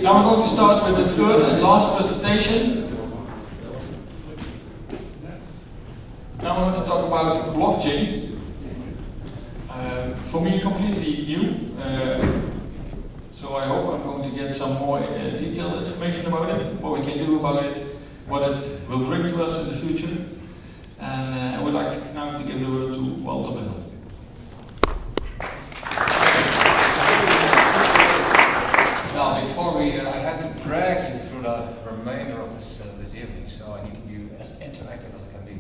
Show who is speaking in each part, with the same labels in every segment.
Speaker 1: Now we're going to start with the third and last presentation. Now we're going to talk about blockchain. For me, completely new. So I hope I'm going to get some more detailed information about it, what we can do about it, what it will bring to us in the future. And I would like now to give the word to Walter Bril.
Speaker 2: Now, before I have to drag you through the remainder of this evening, so I need to be as interactive as I can be.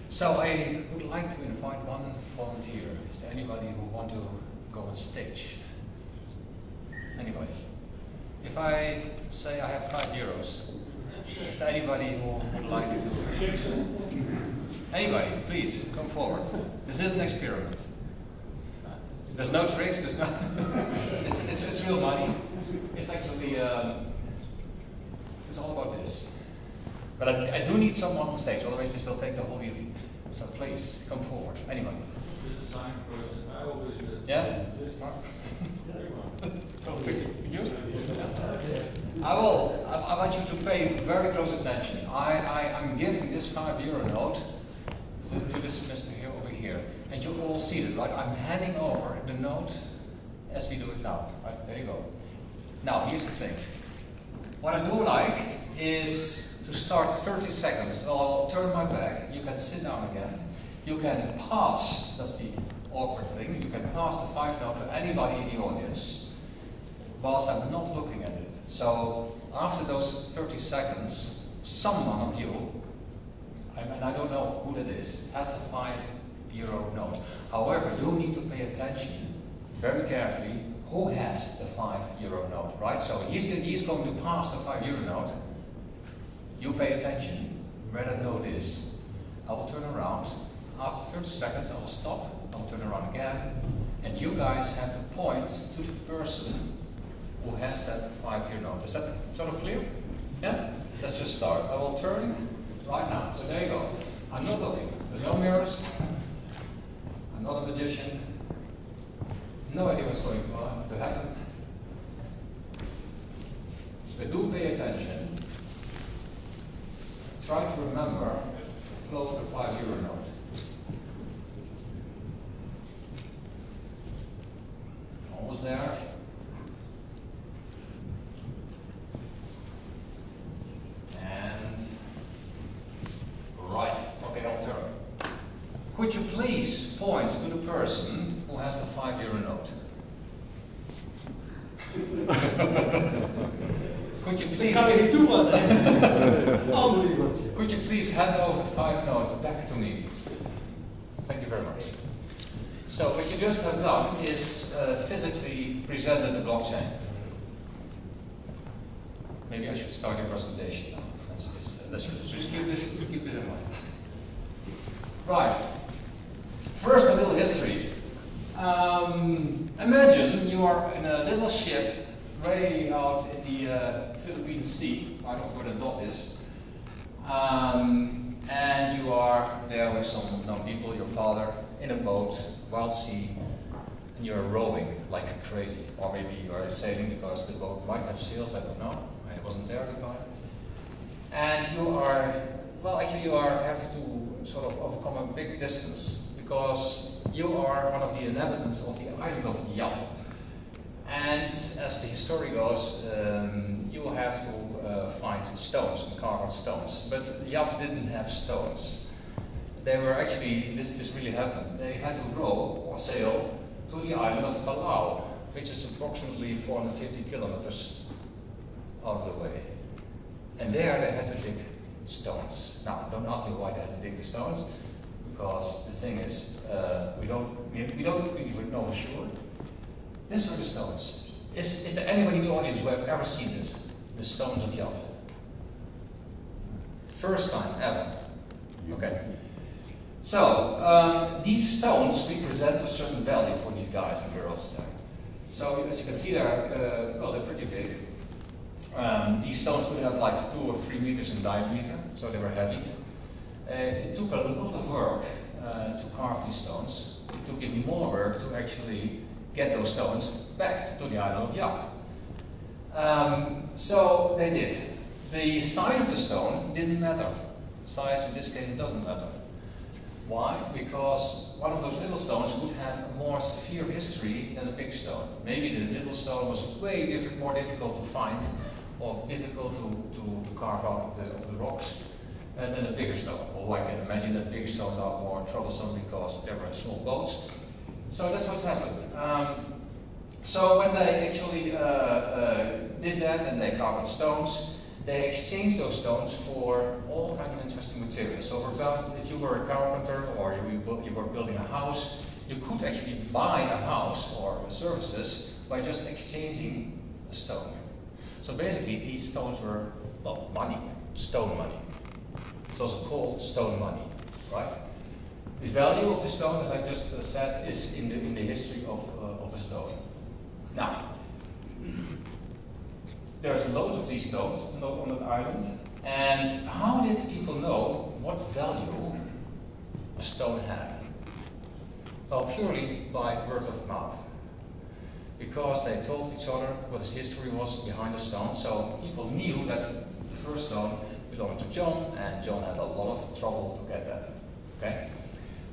Speaker 2: So I would like to invite one volunteer. Is there anybody who want to go on stage? Anybody? If I say I have €5, is there anybody who would like to? Anybody, please come forward. This is an experiment. There's no tricks. There's no. it's real money. It's actually, it's all about this. But I do need someone on stage, otherwise this will take the whole evening. So please, come forward. Anybody? Yeah? You? I want you to pay very close attention. I'm giving this €5 note to this Mr. here over here. And you all see it, right? I'm handing over the note as we do it now. Right? There you go. Now, here's the thing. What I do like is to start 30 seconds. I'll turn my back. You can sit down again. You can pass, that's the awkward thing, you can pass the 5 note to anybody in the audience, whilst I'm not looking at it. So, after those 30 seconds, someone of you, and I don't know who that is, has the €5 note. However, you need to pay attention very carefully who has the €5 note, right? So he's going to pass the €5 note. You pay attention where that note is. I will turn around. After 30 seconds, I will stop. I will turn around again. And you guys have to point to the person who has that €5 note. Is that sort of clear? Yeah? Let's just start. I will turn right now. So there you go. I'm not looking. There's no mirrors. I'm not a magician. No idea what's going to happen. But do pay attention. Try to remember to float the €5 note. Almost there. And right. Okay, I'll turn. Could you please point to the person who has the €5 note? Could you please? Could you please hand over the 5 notes back to me, please? Thank you very much. So what you just have done is physically presented the blockchain. Maybe I should start your presentation now. Let's just keep this in mind. Right. First, a little history. Imagine you are in a little ship way out in the Philippine Sea. I don't know where the dot is. And you are there with some unknown people, your father, in a boat, wild sea, and you're rowing like crazy. Or maybe you are sailing because the boat might have sails, I don't know. I wasn't there at the time. And you are, well, actually you have to sort of overcome a big distance because you are one of the inhabitants of the island of Yap. And as the history goes, you will have to find stones and carve out stones. But Yap didn't have stones. They were actually, this really happened, they had to row or sail to the island of Palau, which is approximately 450 kilometers out of the way. And there they had to dig stones. Now, don't ask me why they had to dig the stones, because the thing is, we don't really know for sure. These are the stones. Is there anybody in the audience who have ever seen this? The stones of Yap? First time ever. Okay. So, these stones represent a certain value for these guys and girls there. So, as you can see, they're pretty big. These stones could have like 2 or 3 meters in diameter, so they were heavy. It took a lot of work to carve these stones. It took even more work to actually get those stones back to the island of Yap. So they did. The size of the stone didn't matter. Size in this case doesn't matter. Why? Because one of those little stones would have a more severe history than a big stone. Maybe the little stone was way more difficult to find or difficult to carve out of the rocks than a bigger stone. Although I can imagine that bigger stones are more troublesome because they were in small boats. So that's what's happened. So when they actually did that and they carved stones, they exchanged those stones for all kinds of interesting materials. So for example, if you were a carpenter or you were building a house, you could actually buy a house or services by just exchanging a stone. So basically these stones were, well, money, stone money. It's also called stone money, right? The value of the stone, as I just said, is in the history of the stone. Now, there's loads of these stones on that island, and how did people know what value a stone had? Well, purely by word of mouth. Because they told each other what his history was behind the stone, so people knew that the first stone belonged to John, and John had a lot of trouble to get that. Okay?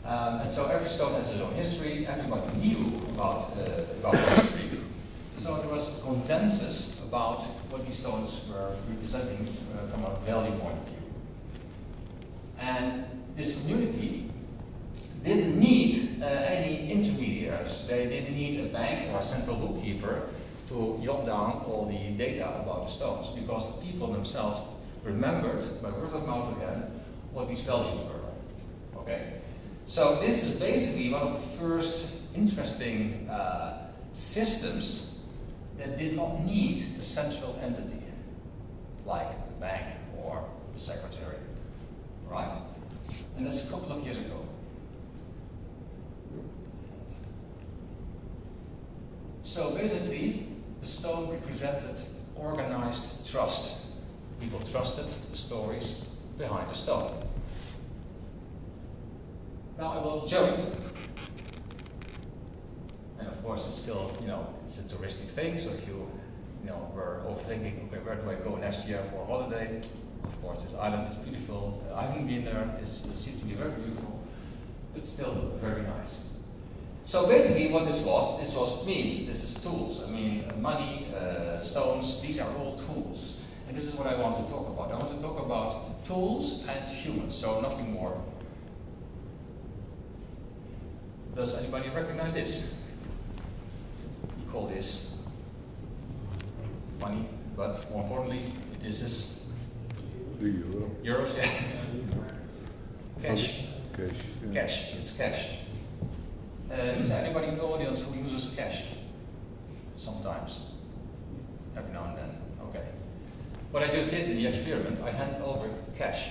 Speaker 2: And so every stone has its own history, everybody knew about the history. So there was consensus about what these stones were representing from a value point of view. And this community didn't need any intermediaries. They didn't need a bank or a central bookkeeper to jot down all the data about the stones, because the people themselves remembered, by word of mouth again, what these values were. Okay? So this is basically one of the first interesting systems that did not need a central entity, like a bank or the secretary, right? And that's a couple of years ago. So basically, the stone represented organized trust. People trusted the stories behind the stone. Now I will jump. And of course, it's still, it's a touristic thing. So if you, were overthinking, okay, where do I go next year for a holiday? Of course, this island is beautiful. I haven't been there. It seems to be very beautiful, but still very nice. So basically, what this was means. This is tools. I mean, money, stones. These are all tools. And this is what I want to talk about. I want to talk about tools and humans. So nothing more. Does anybody recognize this? We call this money, but more importantly, this is
Speaker 3: the euro.
Speaker 2: Euros, yeah. Cash.
Speaker 3: Cash. Yeah.
Speaker 2: Cash. It's cash. Is there anybody in the audience who uses cash? Sometimes. Every now and then. Okay. What I just did in the experiment, I handed over cash.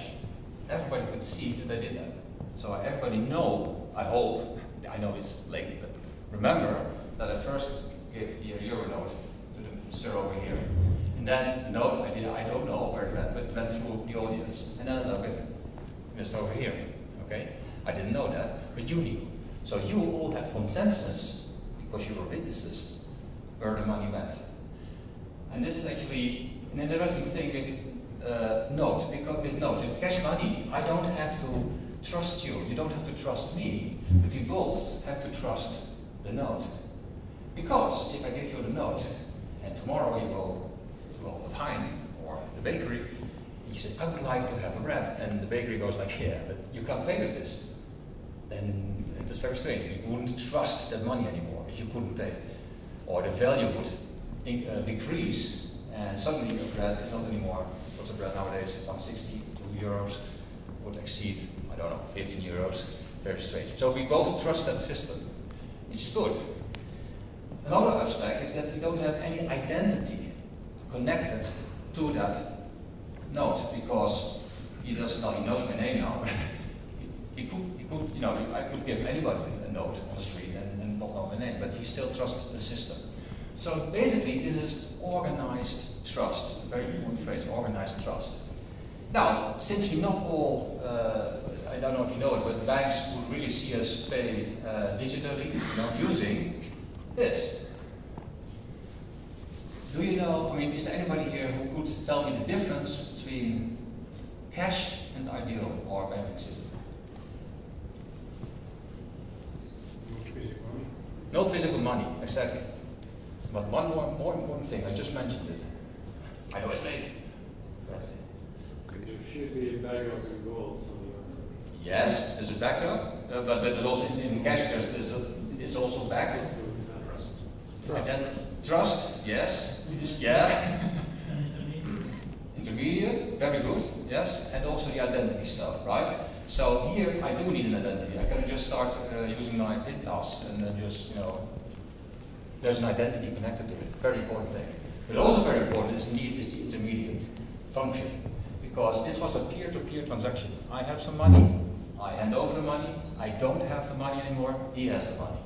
Speaker 2: Everybody could see that I did that. So everybody know, I hope, I know it's late, but remember that I first gave the euro note to the sir over here. And then, no, I don't know where it went, but it went through the audience. And then I with Mr. over here, okay? I didn't know that, but you knew. So you all had consensus, because you were witnesses, where the money went. And this is actually an interesting thing with note, because with note, with cash money, I don't have to trust you. You don't have to trust me, but we both have to trust the note. Because if I give you the note, and tomorrow you go to the time or the bakery, and you say, I would like to have a bread, and the bakery goes like, yeah, but you can't pay with this. Then it's very strange. You wouldn't trust that money anymore if you couldn't pay. Or the value would decrease, and suddenly a bread is not anymore, what's a bread nowadays, 160, 2 euros, would exceed, I don't know, 15 euros. Very strange. So we both trust that system, which is good. Another aspect is that we don't have any identity connected to that note, because he knows my name now. he could, I could give anybody a note on the street and not know my name, but he still trusts the system. So basically, this is organized trust. A very important phrase, organized trust. Now, since we not all, I don't know if you know it, but banks would really see us pay digitally, using this. Do you know, I mean, is there anybody here who could tell me the difference between cash and ideal or banking system? No physical money, exactly. But one more important thing, I just mentioned it. I know it's late. But
Speaker 4: There should be a backup in gold somewhere.
Speaker 2: yes, there's a backup, but there's also in cash, it's also backed. And then trust, yes, yeah. Intermediate, very good, yes, and also the identity stuff, right? So here I do need an identity. I can just start using my PIN pass and then just, you know, there's an identity connected to it. Very important thing. But also very important is indeed is the intermediate function, because this was a peer-to-peer transaction. I have some money, I hand over the money. I don't have the money anymore. He has the money.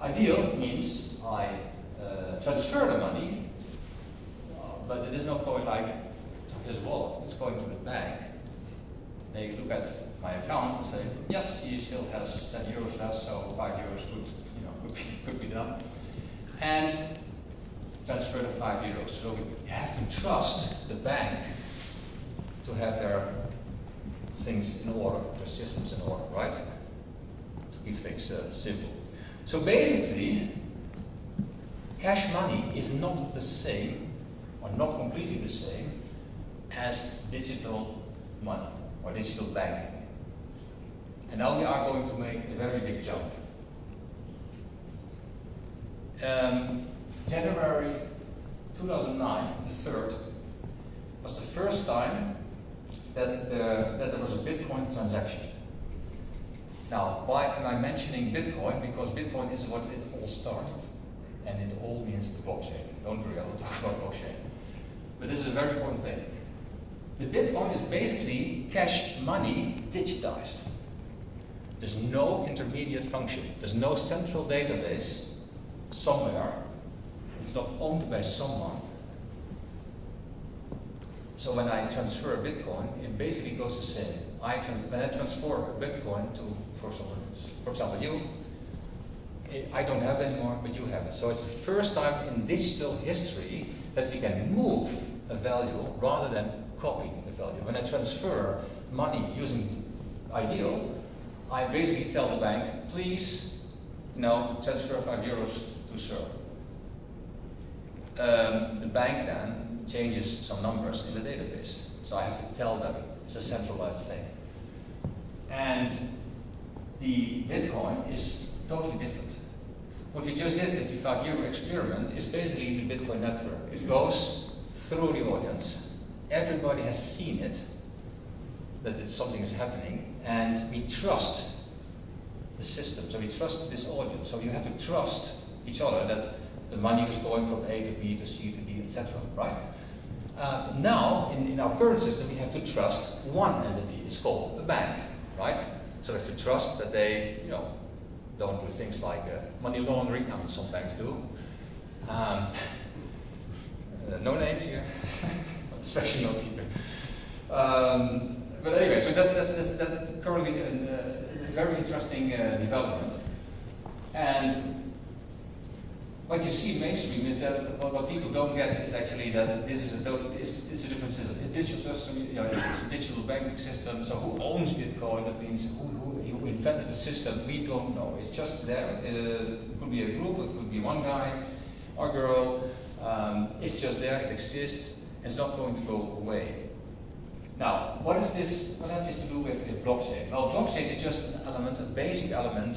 Speaker 2: Ideal means I transfer the money, but it is not going like to his wallet. It's going to the bank. They look at my account and say, yes, he still has 10 euros left, so 5 euros could be done. And transfer the 5 euros. So you have to trust the bank to have their things in order, their systems in order, right? To keep things simple. So basically, cash money is not the same, or not completely the same, as digital money or digital banking. And now we are going to make a very big jump. January 2009, the 3rd, was the first time that there was a Bitcoin transaction. Now, why am I mentioning Bitcoin? Because Bitcoin is what it all started. And it all means the blockchain. Don't worry, I will talk about blockchain. But this is a very important thing. The Bitcoin is basically cash money digitized. There's no intermediate function. There's no central database somewhere. It's not owned by someone. So when I transfer a Bitcoin, it basically goes the same. When I transfer a Bitcoin to, for example, you, I don't have it anymore, but you have it. So it's the first time in digital history that we can move a value rather than copy a value. When I transfer money using Ideal, I basically tell the bank, please, transfer 5 euros to sir. The bank then changes some numbers in the database. So I have to tell them it's a centralized thing. And the Bitcoin is totally different. What we just did with the 5 euro experiment is basically the Bitcoin network. It goes through the audience. Everybody has seen it, that something is happening, and we trust the system. So we trust this audience. So you have to trust each other that the money is going from A to B to C to D, etc. Right? Now, in our current system, we have to trust one entity. It's called the bank, right? So we have to trust that they, don't do things like money laundering. I mean, some banks do. No names here, especially not here. But anyway, so that's currently a very interesting development. And what you see mainstream is that what people don't get is actually that this is it's a different system. It's digital, it's a digital banking system. So who owns Bitcoin? That means who invented the system? We don't know. It's just there. It could be a group. It could be one guy or girl. It's just there. It exists. It's not going to go away. Now, what has this to do with blockchain? Well, blockchain is just an element, a basic element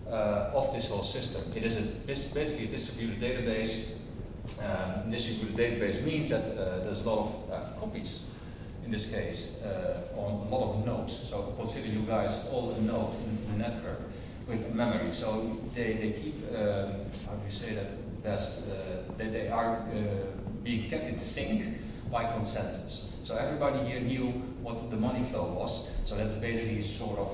Speaker 2: of this whole system. It is basically a distributed database. Distributed database means that there's a lot of copies, in this case, on a lot of nodes. So consider you guys all a node in the network with memory. So they keep, how do you say that best? They are being kept in sync by consensus. So everybody here knew what the money flow was. So that's basically sort of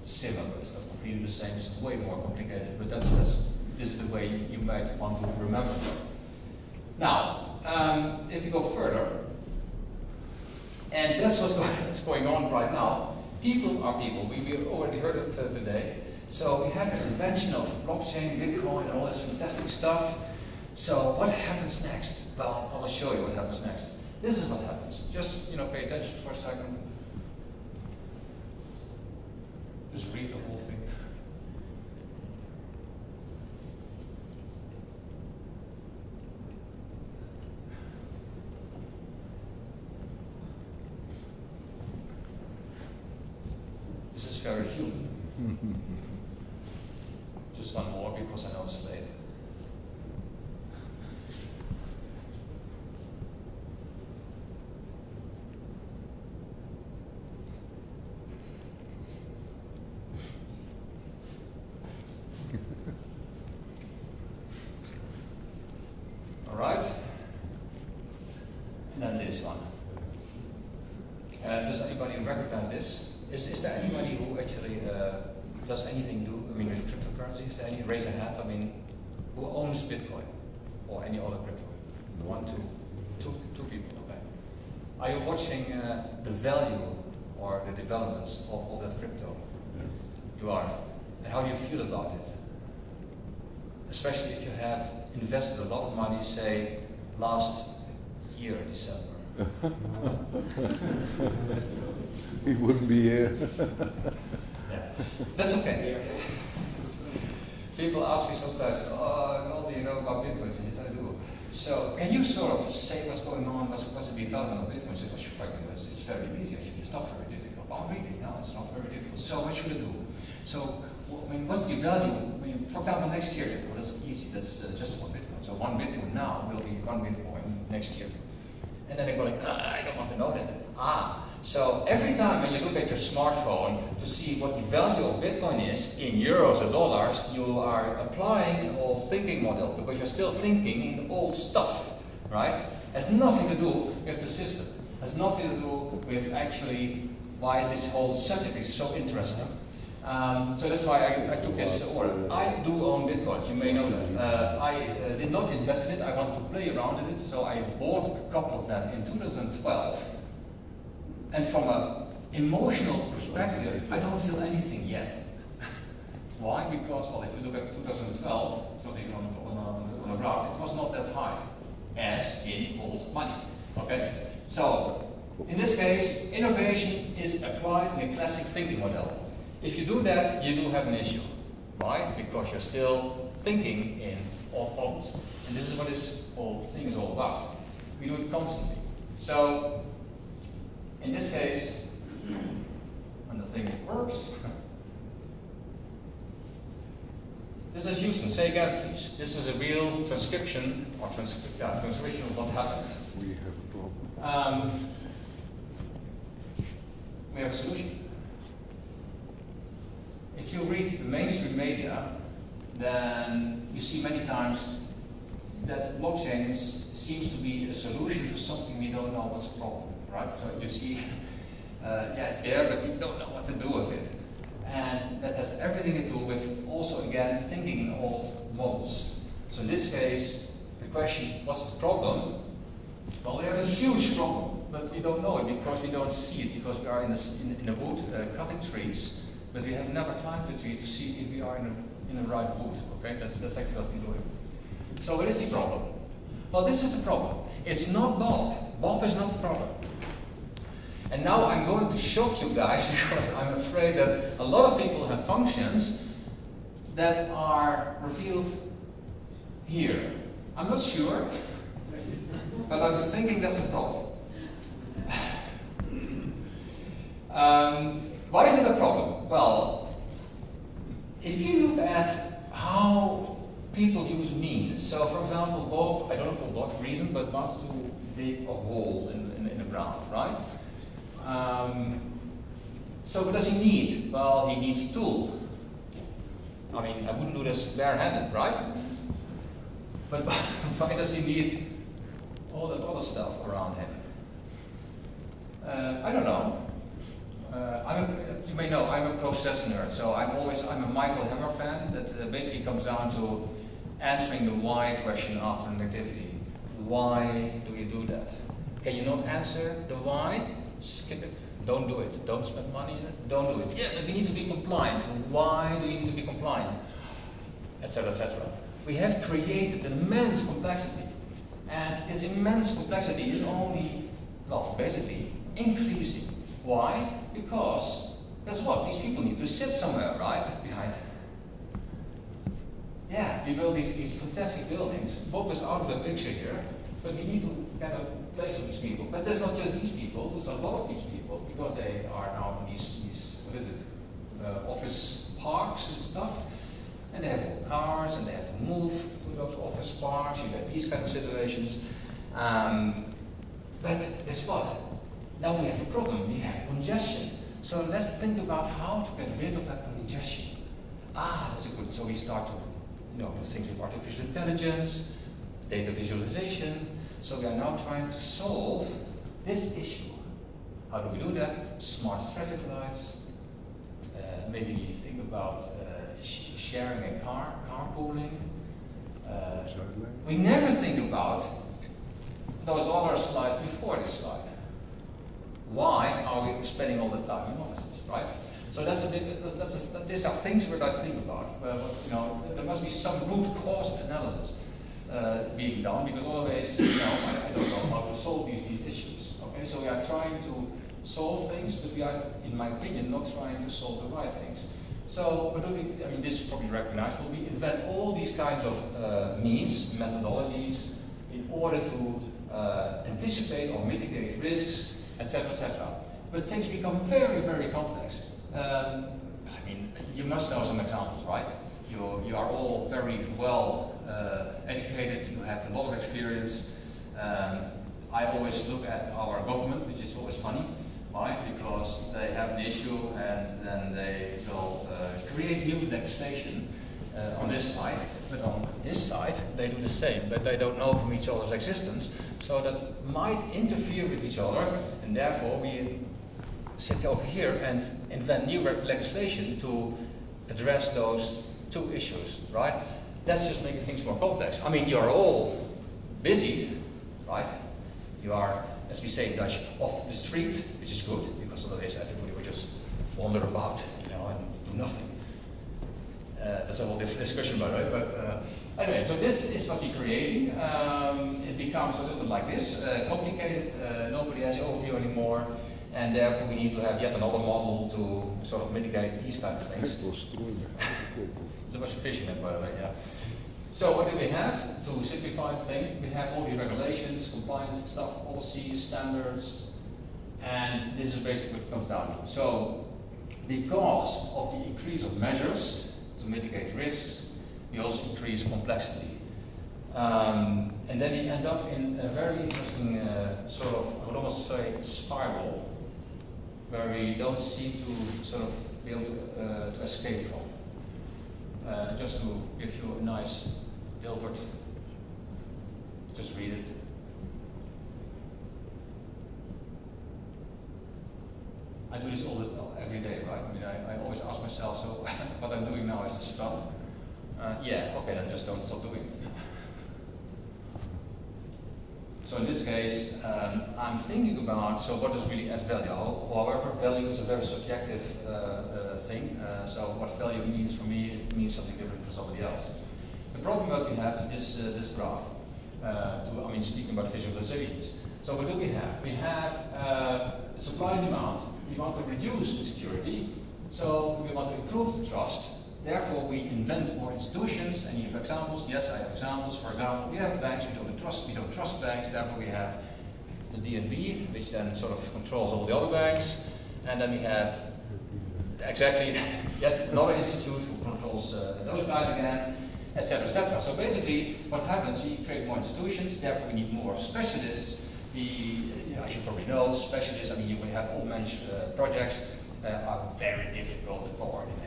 Speaker 2: similar. It's not completely the same. It's way more complicated. But this is the way you might want to remember. Now, if you go further, and that's what's going on right now. People are people. We already heard it today. So we have this invention of blockchain, Bitcoin, and all this fantastic stuff. So what happens next? Well, I will show you what happens next. This is what happens. Just, pay attention for a second. Just read the whole thing. This is very human. Just one more because I know it's late. All right. And then this one. Does anybody recognize this? Is there anybody who actually does anything with cryptocurrency? Is there any, raise a hand, who owns Bitcoin or any other crypto? One, two people, okay. Are you watching the value or the developments of that crypto?
Speaker 3: Yes.
Speaker 2: You are. And how do you feel about it? Especially if you have invested a lot of money, say, last year, December.
Speaker 3: He wouldn't be here.
Speaker 2: Yeah. That's okay. People ask me sometimes, what do you know about Bitcoin? Yes, I do. So, can you sort of say what's going on, what's the development of Bitcoin? I said, it's very easy, actually. It's not very difficult. Oh, really? No, it's not very difficult. So, what should I do? So, what's the value? For example, next year, that's easy. That's just one Bitcoin. So, one Bitcoin now will be one Bitcoin next year. And then they go like, I don't want to know that. So every time when you look at your smartphone to see what the value of Bitcoin is in euros or dollars, you are applying an old thinking model because you're still thinking in old stuff, right? Has nothing to do with the system. Has nothing to do with actually why is this whole subject is so interesting. So that's why I took this order. I do own Bitcoins, you may know that. I did not invest in it, I wanted to play around with it, so I bought a couple of them in 2012. And from an emotional perspective, I don't feel anything yet. Why? Because, well, if you look at 2012, it's not even on a graph, it was not that high, as in old money. Okay? So, in this case, innovation is applied in a classic thinking model. If you do that, you do have an issue. Why? Because you're still thinking in old models. And this is what this whole thing is all about. We do it constantly. So, in this case, when the thing works, this is Houston. Say again, please. This is a real transcription or translation of what happened.
Speaker 3: We have a problem.
Speaker 2: We have a solution. If you read the mainstream media, then you see many times that blockchain seems to be a solution for something we don't know what's the problem. Right? So you see, it's there, but you don't know what to do with it. And that has everything to do with also, again, thinking in old models. So in this case, the question, what's the problem? Well, we have a huge problem, but we don't know it because we don't see it, because we are in the wood cutting trees, but we have never climbed the tree to see if we are in the right wood. Okay, that's actually what we're doing. So what is the problem? Well, this is the problem. It's not Bob. Bob is not the problem. And now I'm going to shock you guys because I'm afraid that a lot of people have functions that are revealed here. I'm not sure, but I'm thinking that's the problem. Why is it a problem? Well, if you look at how people use means, so for example, Bob, I don't know for what reason, but wants to dig a hole in the ground, right? So what does he need? Well, he needs a tool. I mean, I wouldn't do this barehanded, right? But why does he need all that other stuff around him? I don't know. You may know I'm a process nerd, so I'm a Michael Hammer fan. That basically comes down to answering the why question after an activity. Why do you do that? Can you not answer the why? Skip it. Don't do it. Don't spend money on it. Don't do it. Yeah, but we need to be compliant. Why do you need to be compliant? Etc. etc. We have created immense complexity. And this immense complexity is only, well, basically increasing. Why? Because, guess what? These people need to sit somewhere, right? Behind. Yeah, we build these fantastic buildings. Bob is out of the picture here, but we need to get a place for these people. But there's not just these people, there's a lot of these people, because they are now in these what is it, office parks and stuff. And they have all cars, and they have to move to those office parks. You get these kind of situations. But guess what? Now we have a problem. We have congestion. So let's think about how to get rid of that congestion. That's a good. So we start to, do things with artificial intelligence, data visualization. So we are now trying to solve this issue. How do we do that? Smart traffic lights. Maybe think about sharing a carpooling. We never think about those other slides before this slide. Why are we spending all the time in offices, right? So these are things that I think about. There must be some root cause analysis being done, because otherwise, I don't know how to solve these issues. Okay, so we are trying to solve things, but we are, in my opinion, not trying to solve the right things. So, this is probably recognizable. We invent all these kinds of means, methodologies, in order to anticipate or mitigate risks, etc., etc. But things become very, very complex. You must know some examples, right? You are all very well educated. You have a lot of experience. I always look at our government, which is always funny. Why? Because they have an issue and then they will create new legislation on this side, but on this side they do the same, but they don't know from each other's existence, so that might interfere with each other, and therefore we sit over here and invent new legislation to address those two issues, right? That's just making things more complex. You're all busy, right? You are, as we say in Dutch, off the street, which is good, because otherwise everybody would just wander about, and do nothing. That's a whole different discussion, by the way. But anyway, so this is what we're creating. It becomes a little bit like this, complicated. Nobody has overview anymore, and therefore we need to have yet another model to sort of mitigate these kind of things. There was a fish in it, by the way. Yeah. So what do we have to simplify the thing? We have all these regulations, compliance stuff, policies, standards, and this is basically what it comes down to. So because of the increase of measures to mitigate risks, we also increase complexity. And then we end up in a very interesting sort of, I would almost say, spiral, where we don't seem to sort of be able to escape from. Just to give you a nice Dilbert, just read it. I do this every day, right? I always ask myself, so what I'm doing now, is this fun? Yeah, okay, then just don't stop doing it. So in this case, I'm thinking about, so what does really add value? However, value is a very subjective thing. So what value means for me, it means something different for somebody else. The problem that we have is this graph. Speaking about visualizations. So what do we have? We have supply and demand. We want to reduce insecurity, so we want to improve the trust. Therefore, we invent more institutions, and you have examples. Yes, I have examples. For example, we have banks we don't trust banks, therefore we have the DNB, which then sort of controls all the other banks. And then we have, exactly, yet another institute who controls those guys again, etc., etc. So basically, what happens, we create more institutions, therefore we need more specialists. As you probably know, specialists, when you have all managed projects, are very difficult to coordinate.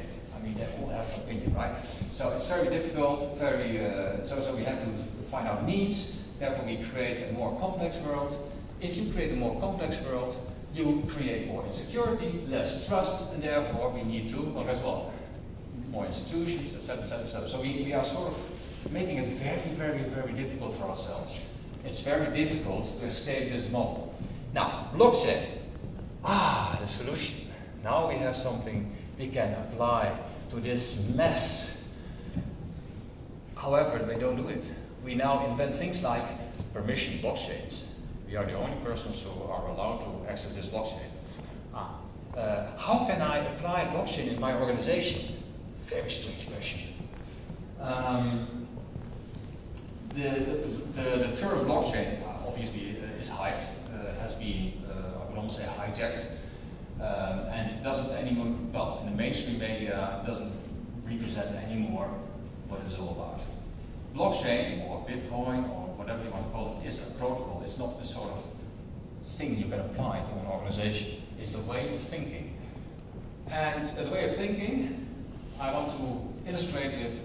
Speaker 2: They all have an opinion, right? So it's very difficult, so we have to find out needs, therefore we create a more complex world. If you create a more complex world, you create more insecurity, less trust, and therefore we need to, as well, more institutions, etc., etc., etc. So we are sort of making it very, very, very difficult for ourselves. It's very difficult to escape this model. Now, blockchain, the solution. Now we have something we can apply to this mess. However, they don't do it. we now invent things like permission blockchains. We are the only persons who are allowed to access this blockchain. How can I apply blockchain in my organization? Very strange question. The term blockchain obviously is hyped, has been, I would almost say, hijacked, and it doesn't anymore, well, in the mainstream media, it doesn't represent anymore what it's all about. Blockchain, or Bitcoin, or whatever you want to call it, is a protocol. It's not a sort of thing you can apply to an organization. It's a way of thinking. And the way of thinking, I want to illustrate with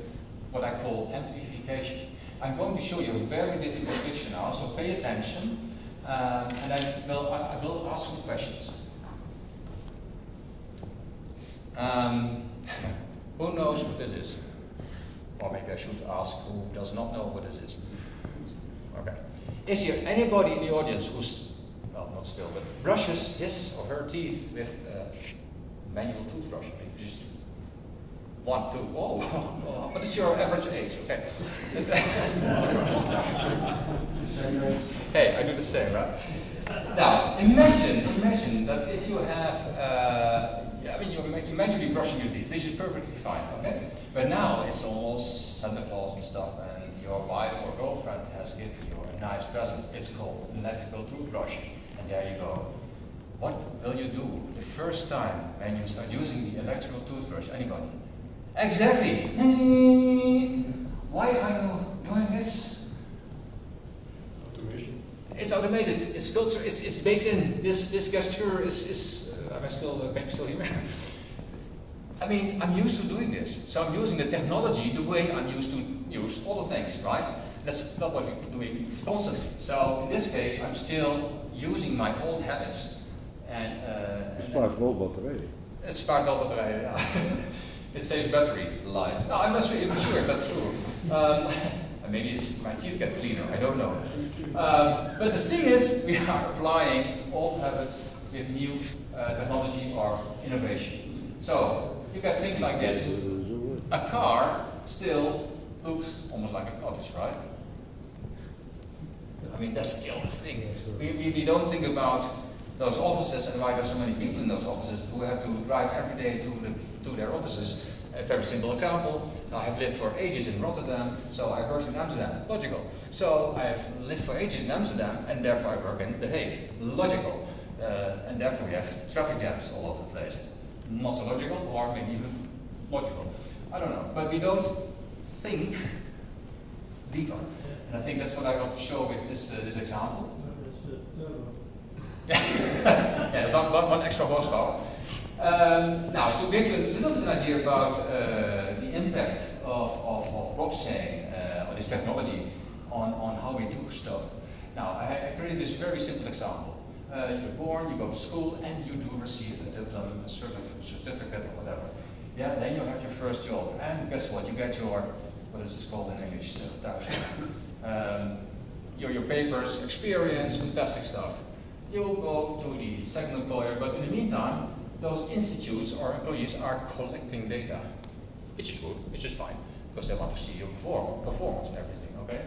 Speaker 2: what I call amplification. I'm going to show you a very difficult picture now, so pay attention, and I will ask some questions. Who knows what this is? Or maybe I should ask who does not know what this is. Okay. Is there anybody in the audience who's, well, not still, but brushes his or her teeth with a manual toothbrush? Maybe just 1, 2. Oh, what is your average age? Okay. Hey, I do the same, right? Now, imagine that if you have, you're manually brushing your teeth, which is perfectly fine, okay? But now it's almost Santa Claus and stuff, and your wife or girlfriend has given you a nice present. It's called an electrical toothbrush, and there you go. What will you do the first time when you start using the electrical toothbrush? Anybody? Exactly. Why are you doing this?
Speaker 4: Automation.
Speaker 2: It's automated. It's culture. It's baked in. This gesture is. Am I still? Can you still hear me? I mean, I'm used to doing this, so I'm using the technology the way I'm used to use all the things, right? That's not what we're doing constantly. So in this case, I'm still using my old habits. And
Speaker 3: Spaart wel batterijen.
Speaker 2: het spaart wel batterijen, ja. It saves battery life. No, I'm not sure if that's true. Maybe my teeth get cleaner, I don't know. But the thing is, we are applying old habits with new technology or innovation. So, you get things like this. A car still looks almost like a cottage, right? I mean, that's still the thing. We don't think about those offices and why there's so many people in those offices who have to drive every day to their offices. A very simple example, I have lived for ages in Rotterdam, so I worked in Amsterdam. Logical. So I have lived for ages in Amsterdam, and therefore I work in The Hague. Logical. And therefore we have traffic jams all over the place. Not so logical, or maybe even logical. I don't know. But we don't think deeper. And I think that's what I want to show with this example. Yeah, there's one extra horsepower. Now, to give you a little bit of an idea about the impact of blockchain or this technology on how we do stuff. Now, I created this very simple example. You're born, you go to school, and you do receive a diploma, a certificate or whatever. Yeah, then you have your first job, and guess what? You get your, what is this called in English? Your papers, experience, fantastic stuff. You'll go to the second employer, but in the meantime, those institutes or employees are collecting data, which is good, which is fine, because they want to see your performance and everything, okay?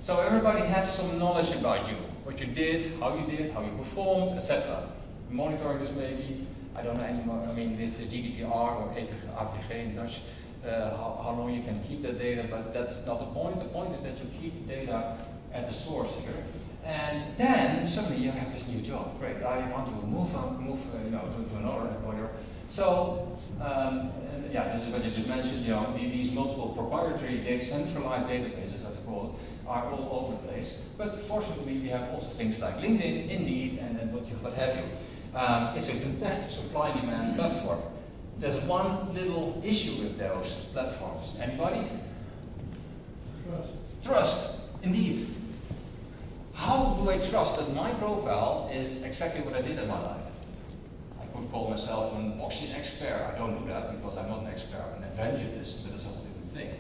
Speaker 2: So everybody has some knowledge about you, what you did, how you performed, etc. Monitoring this maybe, I don't know anymore, I mean with the GDPR or AVG in Dutch, how long you can keep that data, but that's not the point. The point is that you keep data at the source here. And then suddenly you have this new job. Great, I want to move to another employer. So, yeah, this is what you just mentioned. You know, these multiple proprietary, decentralized databases, as I call it, are all over the place. But fortunately, we have also things like LinkedIn, Indeed, and what have you. It's a fantastic supply-demand platform. There's one little issue with those platforms. Anybody? Trust, indeed. How do I trust that my profile is exactly what I did in my life? I could call myself an blockchain expert. I don't do that because I'm not an expert, I'm an evangelist, but it's a whole different thing.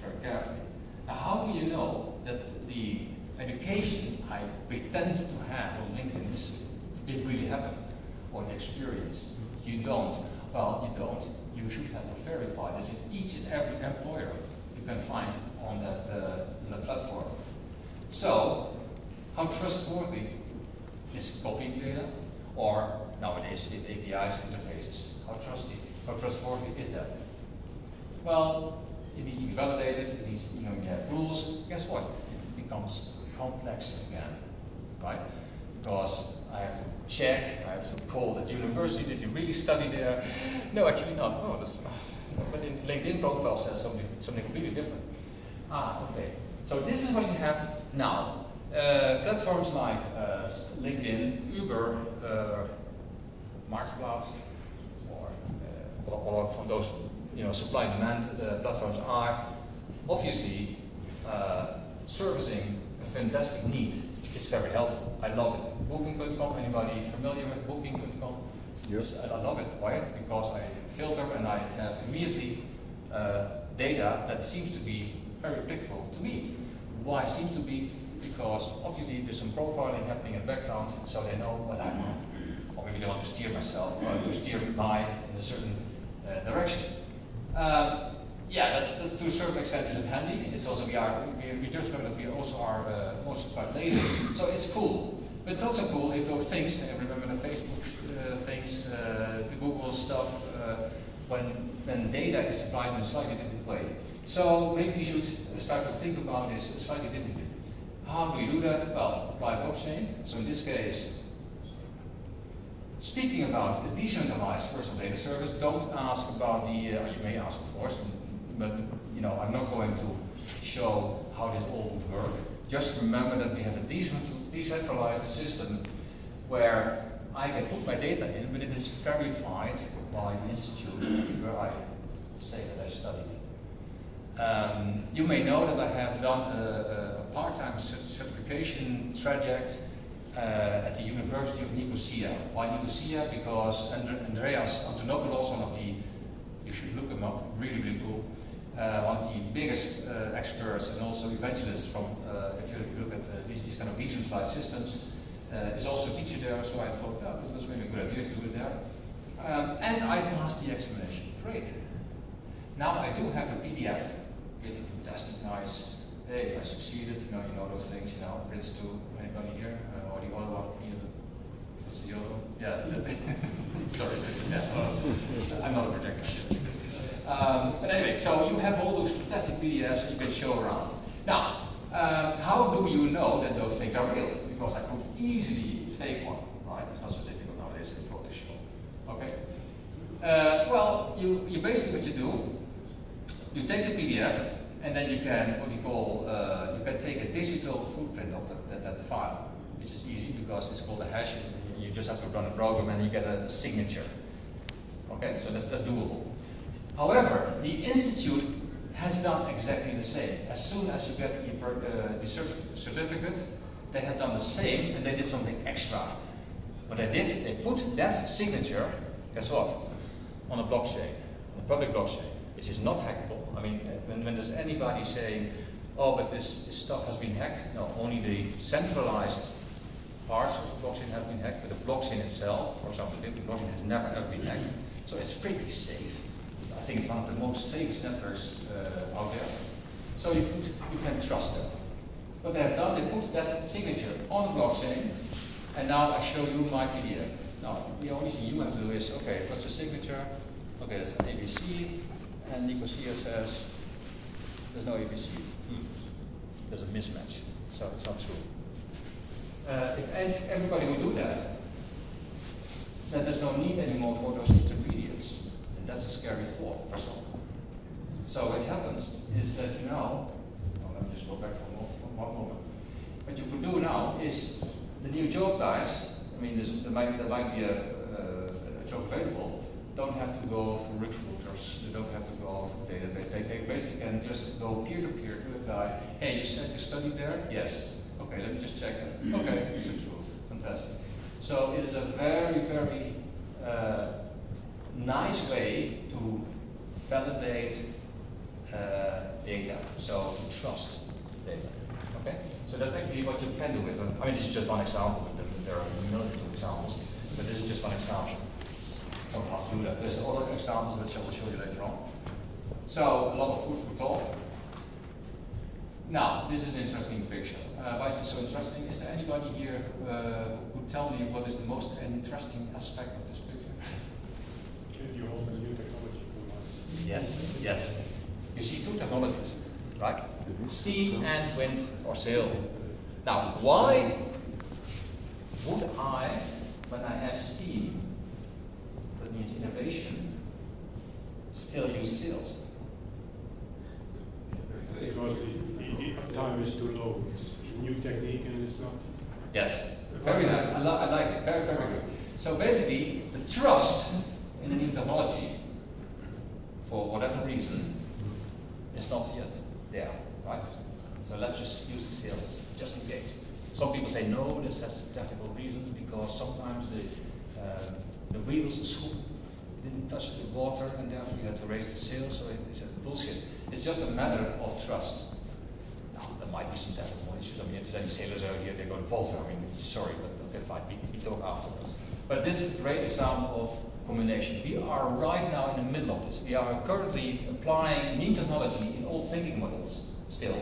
Speaker 2: Very carefully. Now, how do you know that the education I pretend to have on LinkedIn did really happen? Or the experience? You don't. Well, you don't. You should have to verify this with each and every employer. you can find on that platform. So, how trustworthy is copying data? Or nowadays, with APIs, interfaces, how trustworthy is that? Well, it needs to be validated, it needs, you have rules. Guess what? It becomes complex again, right? Because I have to check, I have to call that university, did you really study there? No, actually not. Oh, but in LinkedIn profile says something completely different. Okay. So this is what you have now. Platforms like LinkedIn, Uber, Marktplaats, or all of those, supply and demand platforms are obviously servicing a fantastic need. It's very helpful. I love it. Booking.com, anybody familiar with Booking.com?
Speaker 3: Yes.
Speaker 2: I love it. Why? Because I filter and I have immediately data that seems to be very applicable to me. Why seems to be? Because obviously there's some profiling happening in the background, so they know what I want. Or maybe they want to steer myself, or to steer my in a certain direction. Yeah, that's to a certain extent is it handy. It's also we just know that we also are also quite lazy, so it's cool. But it's also cool if those things. Remember the Facebook things, the Google stuff, when data is supplied in a slightly different way. So maybe we should start to think about this slightly differently. How do you do that? Well, apply blockchain. So in this case, speaking about the decentralized personal data service, don't ask about the. You may ask, of course, but I'm not going to show how this all would work. Just remember that we have a decentralized system where I can put my data in, but it is verified by the institute where I say that I studied. You may know that I have done a part-time certification project at the University of Nicosia. Why Nicosia? Because Andreas Antonopoulos, one of the, you should look him up, really, really cool, one of the biggest experts and also evangelists from, if you look at these kind of decentralized systems, is also a teacher there, so I thought, oh, this was maybe a good idea to do it there. And I passed the examination. Great. Now I do have a PDF with a fantastic, nice, hey, I succeeded, you know those things, Prince 2, anybody here? Or the other one, what's the other one? Yeah, sorry, yeah, I'm not a projector. But anyway, so you have all those fantastic PDFs that you can show around. Now, how do you know that those things are real? Because I could easily fake one, right? It's not so difficult nowadays in Photoshop. Okay? Well, you basically what you do, you take the PDF and then you can you can take a digital footprint of that file, which is easy because it's called a hash. You just have to run a program and you get a signature. Okay, so that's doable. However, the institute has done exactly the same. As soon as you get the certificate, they have done the same and they did something extra. What they did, they put that signature, guess what, on a blockchain, a public blockchain, which is not hackable. I mean, when there's anybody saying, oh, but this stuff has been hacked, no, only the centralized parts of the blockchain have been hacked, but the blockchain itself, for example, the blockchain has never ever been hacked. So it's pretty safe. I think it's one of the most safest networks out there. So you can trust that. What they have done, they put that signature on the blockchain, and now I show you my PDF. Now, the only thing you have to do is, okay, what's the signature? Okay, that's an ABC, and Nicosia says, there's no ABC. There's a mismatch, so it's not true. If everybody would do that, then there's no need anymore for those intermediates. And that's a scary thought for some. So what happens is that let me just go back for one moment. What you could do now is the new job guys, I mean, there might be a job available, don't have to go through recruiters, they don't have to go through database. They basically can just go peer-to-peer to a guy. Hey, you said you studied there? Yes. Okay, let me just check it. Okay, it's the truth. Fantastic. So it is a very, very nice way to validate data, so to trust data. Okay? So that's actually what you can do with them. I mean, this is just one example, but there are millions of examples, but this is just one example of how to do that. There's other examples which I will show you later on. So a lot of food for thought. Now, this is an interesting picture. Why is it so interesting? Is there anybody here who would tell me what is the most interesting aspect of this picture?
Speaker 4: You hold a new technology combined.
Speaker 2: Yes, yes. You see two technologies, right? Steam and wind or sail. Now, why would I, when I have steam, that means innovation, still use sails?
Speaker 4: Because the uptime is too low. It's a new technique and it's not.
Speaker 2: Yes, very nice. I like it. Very, very good. So basically, the trust in the new technology, for whatever reason, is not yet there, right? So let's just use the sails, just in case. Some people say no, this has technical reasons because sometimes the wheels, the scoop, didn't touch the water and therefore you had to raise the sails, so it's bullshit. It's just a matter of trust. Now, there might be some technical issues. I mean, if there's any sailors out here, they're going to falter. I mean, sorry, but okay, fine, we talk afterwards. But this is a great example of combination. We are right now in the middle of this. We are currently applying new technology in old thinking models still.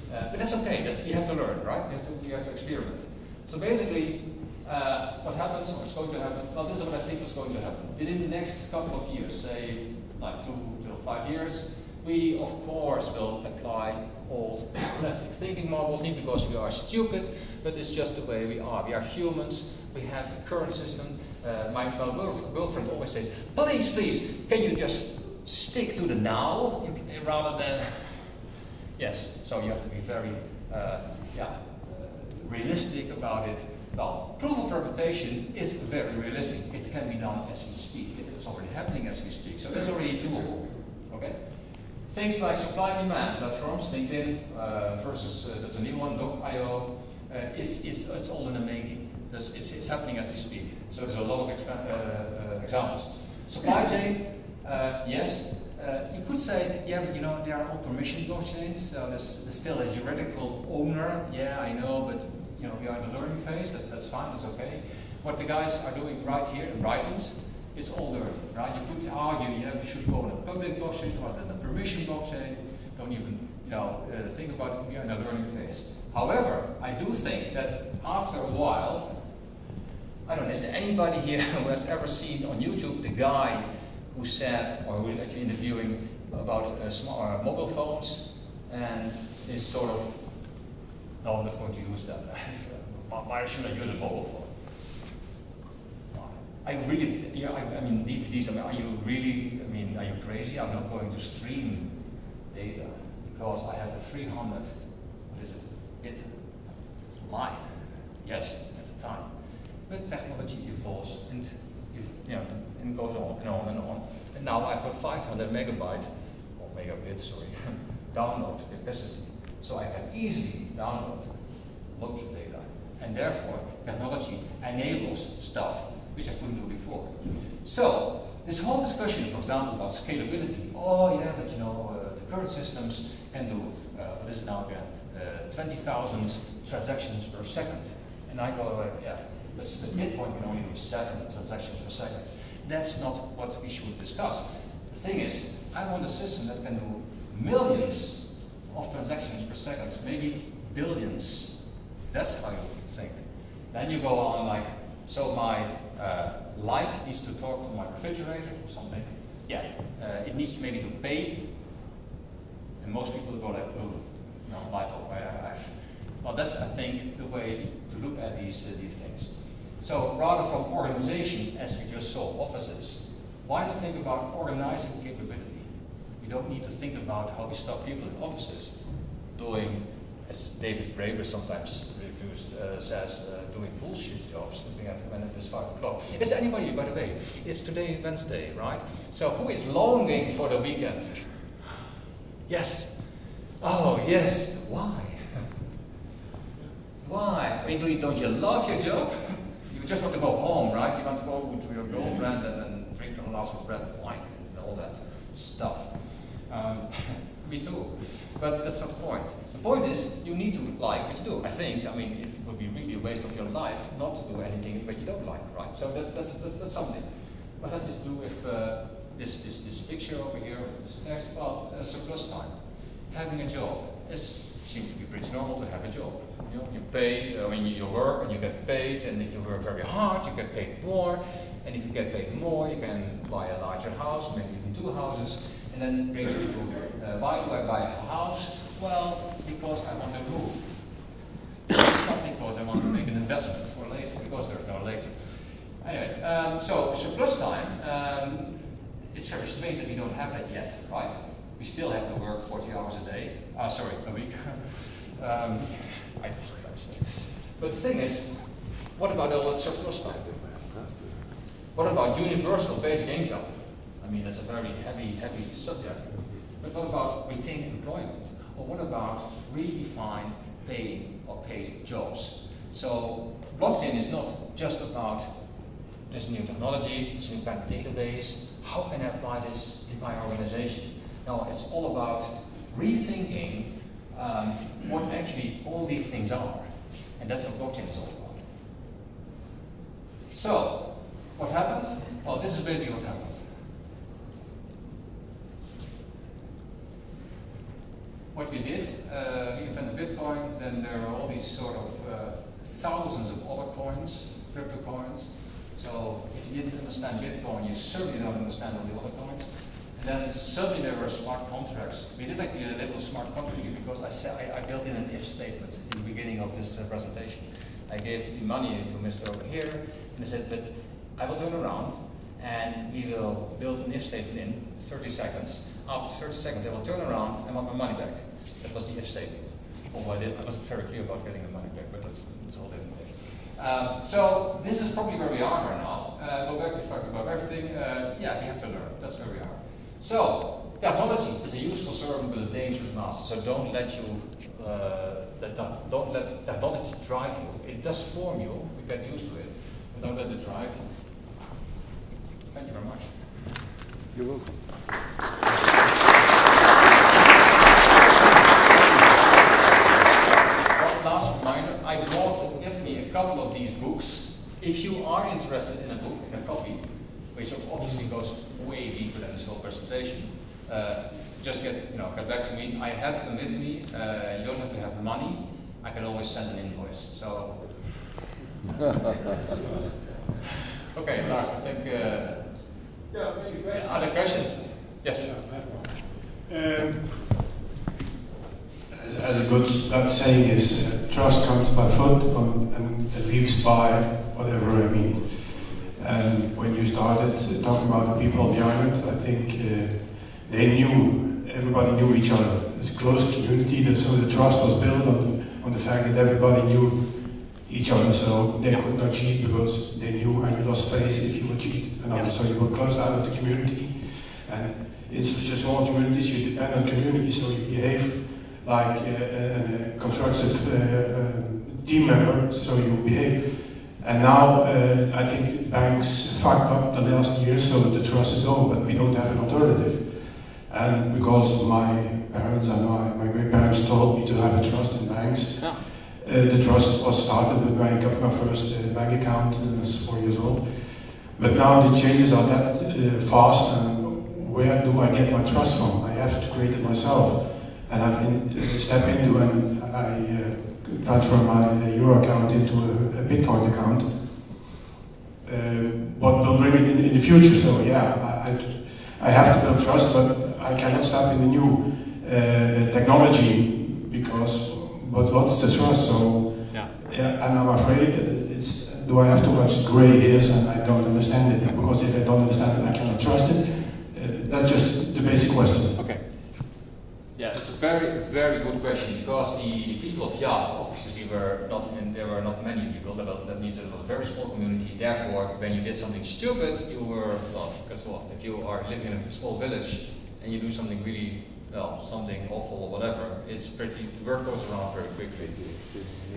Speaker 2: But that's okay, we have to learn, right? We have to experiment. So basically, what happens, or is going to happen, well, this is what I think is going to happen. Within the next couple of years, say like 2 to 5 years, we of course will apply old classic thinking models, not because we are stupid, but it's just the way we are. We are humans, we have a current system. My girlfriend always says, please, can you just stick to the now rather than... Yes, so you have to be very realistic about it. Well, proof of reputation is very realistic. It can be done as we speak. It is already happening as we speak, so that's already doable. Okay. Things like supply and demand platforms, LinkedIn versus that's a new one, Doc.io. It's all in the making. It's happening as we speak. So there's a lot of examples. Supply chain, yes. You could say, yeah, but you know, they are all permission blockchains, so there's still a juridical owner. Yeah, I know, but you know, we are in the learning phase. That's fine. That's okay. What the guys are doing right here in Brighton's is all learning, right? You could argue, yeah, we should go on a public blockchain rather than a permission blockchain. Don't even, you know, think about it. We are in a learning phase. However, I do think that after a while, I don't know, is there anybody here who has ever seen on YouTube the guy who said, or who was actually interviewing about mobile phones, and is sort of, no, I'm not going to use that. Why should I use a mobile phone? I really, I mean, DVDs, I mean, are you really, I mean, are you crazy? I'm not going to stream data because I have a 300, what is it, bit line. Yes, at the time. But technology evolves and, you know, and goes on and on and on. And now I have a 500 megabyte, or megabit, sorry, download capacity. So I can easily download loads of data. And therefore, technology enables stuff which I couldn't do before. So, this whole discussion, for example, about scalability. Oh yeah, but you know, the current systems can do, what is it now again? 20,000 transactions per second. And I go, yeah, but the midpoint can only do 7 transactions per second. That's not what we should discuss. The thing is, I want a system that can do millions of transactions per second, maybe billions. That's how you think. Then you go on like, so my light needs to talk to my refrigerator or something. Yeah, it needs maybe to pay. And most people go like, oh, no, light off. Well, that's, I think, the way to look at these things. So rather from organization, as we just saw, offices, why not think about organizing capability? We don't need to think about how we stop people in offices doing, as David Graeber sometimes says, doing bullshit jobs, when it is 5 o'clock. Is there anybody, by the way, it's today Wednesday, right? So who is longing for the weekend? Yes. Oh, yes. Why? Why? I mean, don't you love your job? You just want to go home, right? You want to go to your girlfriend and drink a glass of red wine and all that stuff. Me too. But that's not the point. The point is, you need to like what you do. I think, I mean, it would be really a waste of your life not to do anything that you don't like, right? So that's something. What has this to do with this picture over here, with this text? Well, surplus time. Having a job is seems to be pretty normal to have a job. You know, you pay, you work and you get paid, and if you work very hard, you get paid more, and if you get paid more, you can buy a larger house, maybe even 2 houses, and then brings me to, why do I buy a house? Well, because I want to move. Not because I want to make an investment for later, because there's no later. Anyway, so surplus time, it's very strange that we don't have that yet, right? We still have to work 40 hours a day, a week. I just But the thing is, what about all that surplus time? What about universal basic income? I mean, that's a very heavy subject. But what about retained employment? Or what about redefined paid jobs? So blockchain is not just about this new technology, this new kind of database. How can I apply this in my organization? No, it's all about rethinking what actually all these things are. And that's what blockchain is all about. So, what happened? Well, this is basically what happened. What we did, we invented Bitcoin, then there were all these sort of thousands of other coins, crypto coins. So if you didn't understand Bitcoin, you certainly don't understand all the other coins. And then suddenly there were smart contracts. We did actually a little smart contract here because I built in an if statement in the beginning of this presentation. I gave the money to Mr. over here, and I said, but I will turn around and we will build an if statement in 30 seconds. After 30 seconds, I will turn around and want my money back. That was the if statement. Although I wasn't very clear about getting the money back, but that's all different thing. So this is probably where we are right now. Go back to fact about everything. Yeah, we have to learn. That's where we are. So technology is a useful servant but a dangerous master. So don't let technology drive you. It does form you. You get used to it, but don't let it drive you. Thank you very much.
Speaker 3: You're welcome.
Speaker 2: Last reminder, I brought with me a couple of these books. If you are interested in a book, in a copy, which obviously goes way deeper than this whole presentation, just get back to me. I have them with me. You don't have to have money. I can always send an invoice. So, okay, Lars, I think.
Speaker 4: Maybe questions.
Speaker 2: Other questions? Yes.
Speaker 4: Yeah, I have one. As a good saying is, trust comes by foot and leaves by whatever I mean. And when you started talking about the people on the island, I think everybody knew each other. It's a close community, so the trust was built on the fact that everybody knew each other, so they could not cheat because they knew, and you lost face if you would cheat another, so you were closed out of the community. And it's just small communities, you depend on community, so you behave like a constructive team member, so you behave. And now I think banks fucked up the last year, so the trust is gone, but we don't have an alternative. And because my parents and my great-parents told me to have a trust in banks, the trust was started when I got my first bank account when I was 4 years old. But now the changes are that fast, and where do I get my trust from? I have to create it myself. And I've stepped into and I transfer my Euro account into a Bitcoin account. But we'll bring it in the future, so yeah, I have to build trust, but I cannot step in the new technology because what's the trust? So yeah, and I'm afraid do I have too much gray hairs and I don't understand it? Because if I don't understand it, I cannot trust it. That's just the basic question.
Speaker 2: Okay. Yeah, it's a very, very good question because the people of Yap obviously there were not many people. That means it was a very small community. Therefore, when you did something stupid, you were, well, guess what? If you are living in a small village and you do something really, something awful or whatever, it's pretty, the word goes around very quickly.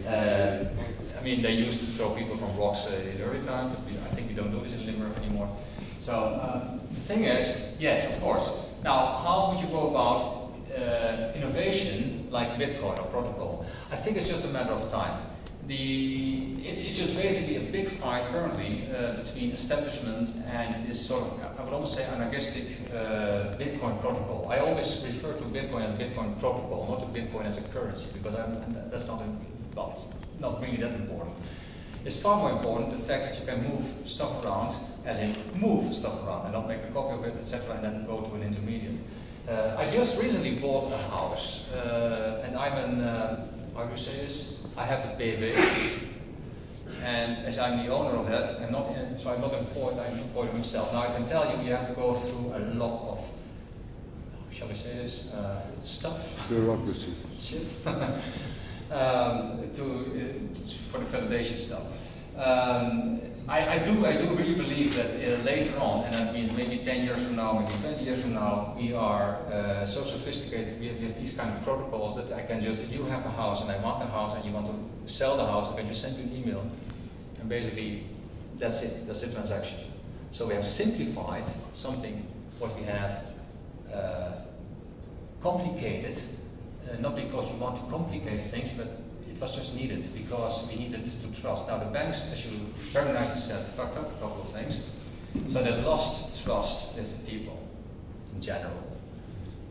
Speaker 2: I mean, they used to throw people from rocks in the early time, but I think we don't do this in Limburg anymore. So the thing is, yes, of course. Now, how would you go about innovation like Bitcoin or protocol? I think it's just a matter of time. It's just basically a big fight currently between establishment and this sort of, I would almost say, anarchistic Bitcoin protocol. I always refer to Bitcoin as Bitcoin protocol, not to Bitcoin as a currency, because that's not, well, it's not really that important. It's far more important the fact that you can move stuff around, as in move stuff around, and not make a copy of it, etc., and then go to an intermediate. I just recently bought a house, and I'm an, how do you say this? I have a BV, and as I'm the owner of that, so I'm not employed, I'm employed myself. Now I can tell you, you have to go through a lot of, shall we say this, stuff.
Speaker 3: Bureaucracy.
Speaker 2: Shit. For the validation stuff. I do really believe that later on, and I mean maybe 10 years from now, maybe 20 years from now, we are so sophisticated, we have these kind of protocols that I can just, if you have a house and I want the house and you want to sell the house, I can just send you an email and basically that's the transaction. So we have simplified something, what we have complicated, not because we want to complicate things, but it was just needed because we needed to trust. Now the banks, as you very nicely said, fucked up a couple of things, so they lost trust with the people in general.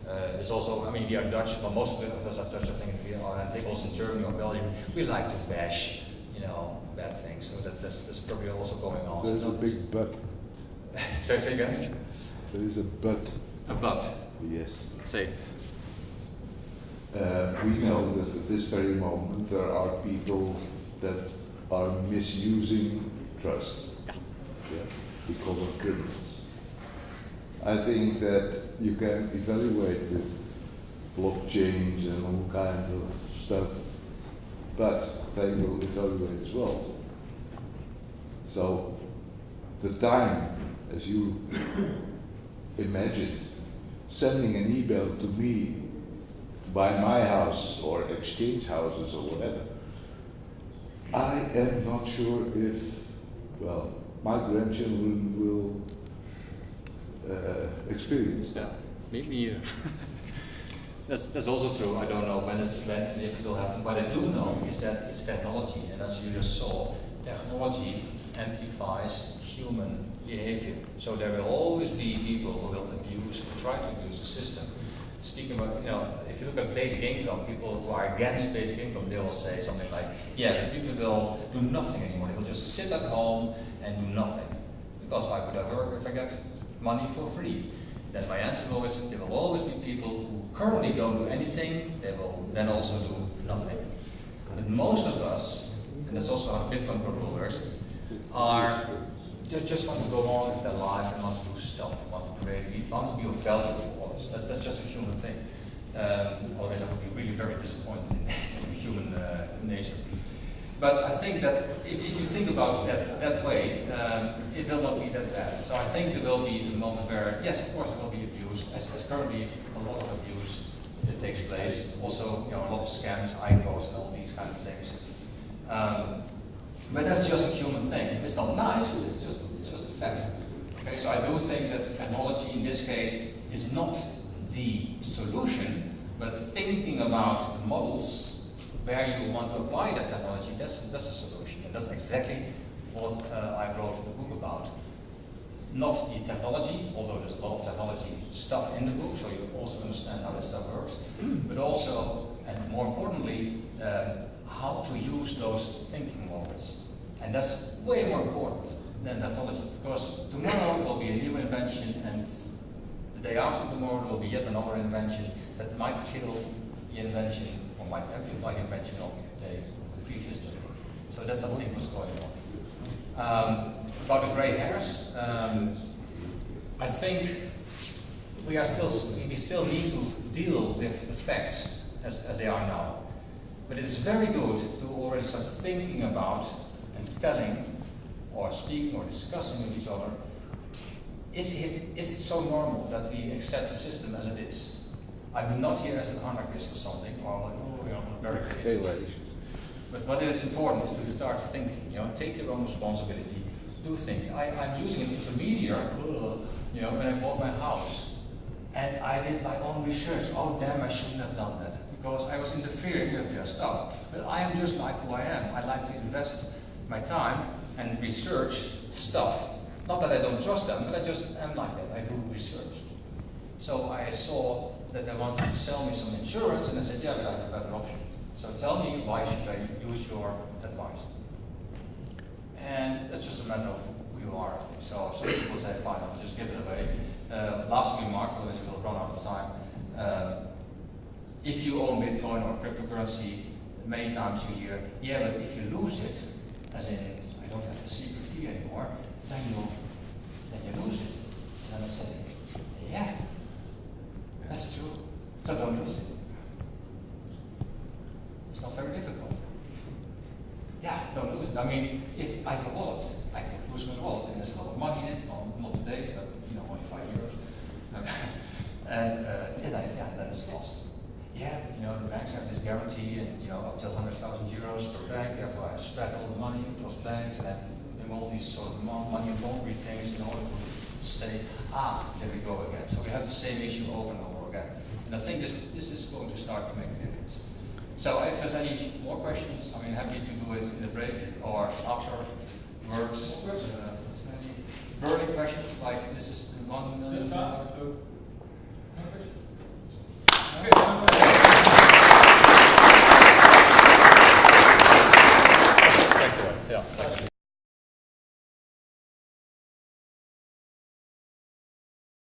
Speaker 2: There's also, I mean, we are Dutch, well, most of us are Dutch, I think also in Germany or Belgium, we like to bash, you know, bad things. So that's probably also going on.
Speaker 3: There's a big but.
Speaker 2: Say it again.
Speaker 3: There is a but.
Speaker 2: A but.
Speaker 3: Yes.
Speaker 2: Say.
Speaker 3: We know that at this very moment there are people that are misusing trust. Yeah. We call them criminals. I think that you can evaluate with blockchains and all kinds of stuff, but they will evaluate as well. So the time, as you imagined, sending an email to me, buy my house or exchange houses or whatever, I am not sure if, well, my grandchildren will experience that.
Speaker 2: Me either. That's also true. I don't know when and if it will happen. What I do know is that it's technology, and as you just saw, technology amplifies human behavior. So there will always be people who will abuse, who try to abuse the system. Speaking about, you know, if you look at basic income, people who are against basic income, they will say something like, yeah, the people will do nothing anymore. They will just sit at home and do nothing. Because why would I work if I get money for free? Then my answer will always, there will always be people who currently don't do anything, they will then also do nothing. But most of us, and that's also how Bitcoin protocol works, are just want to go on with their life and want to do stuff, want to create, want to be of value to others. That's just a human thing. Otherwise I would be really very disappointed in human nature. But I think that if you think about it that way, it will not be that bad. So I think there will be a moment where, yes, of course, there will be abuse, as currently a lot of abuse that takes place. Also, you know, a lot of scams, ICOs, and all these kind of things. But that's just a human thing. It's not nice, but it's just a fact. Okay, so I do think that technology in this case is not the solution, but thinking about the models where you want to apply that technology, that's a solution. And that's exactly what I wrote the book about. Not the technology, although there's a lot of technology stuff in the book, so you also understand how that stuff works, but also, and more importantly, how to use those thinking models. And that's way more important than technology, because tomorrow there will be a new invention, and the day after tomorrow there will be yet another invention that might kill the invention, or might amplify the invention of the previous day. So that's, I think, what's going on. About the grey hairs, I think we still need to deal with the facts as they are now. But it is very good to already start thinking about and telling or speaking or discussing with each other, is it so normal that we accept the system as it is? I'm not here as an anarchist or something, or very
Speaker 3: ladies.
Speaker 2: But what is important is to start thinking, you know, take your own responsibility, do things. I'm using an intermediary, you know, when I bought my house. And I did my own research. Oh damn, I shouldn't have done that. because I was interfering with their stuff. But I am just like who I am. I like to invest my time and research stuff. Not that I don't trust them, but I just am like that. I do research. So I saw that they wanted to sell me some insurance, and I said, yeah, but I have a better option. So tell me, why should I use your advice? And that's just a matter of who you are, I think. So some people say, fine, I'll just give it away. Last remark, otherwise we'll run out of time. If you own Bitcoin or cryptocurrency, many times you hear, yeah, but if you lose it, as in, I don't have the secret key anymore, then you lose it. And then I say, yeah, that's true. So don't lose it. It's not very difficult. Yeah, don't lose it. I mean, if I have a wallet, I could lose my wallet, and there's a lot of money in it. Well, not today, but only €5. And then it's lost. Yeah, but the banks have this guarantee, and up till €100,000 per bank. Therefore, I spread all the money across banks, and then all these sort of money laundering things in order to stay. There we go again. So we have the same issue over and over again. And I think this is going to start to make a difference. So if there's any more questions, I'm happy to do it in the break or afterwards. Is there any burning questions? Like, this is the 1 million.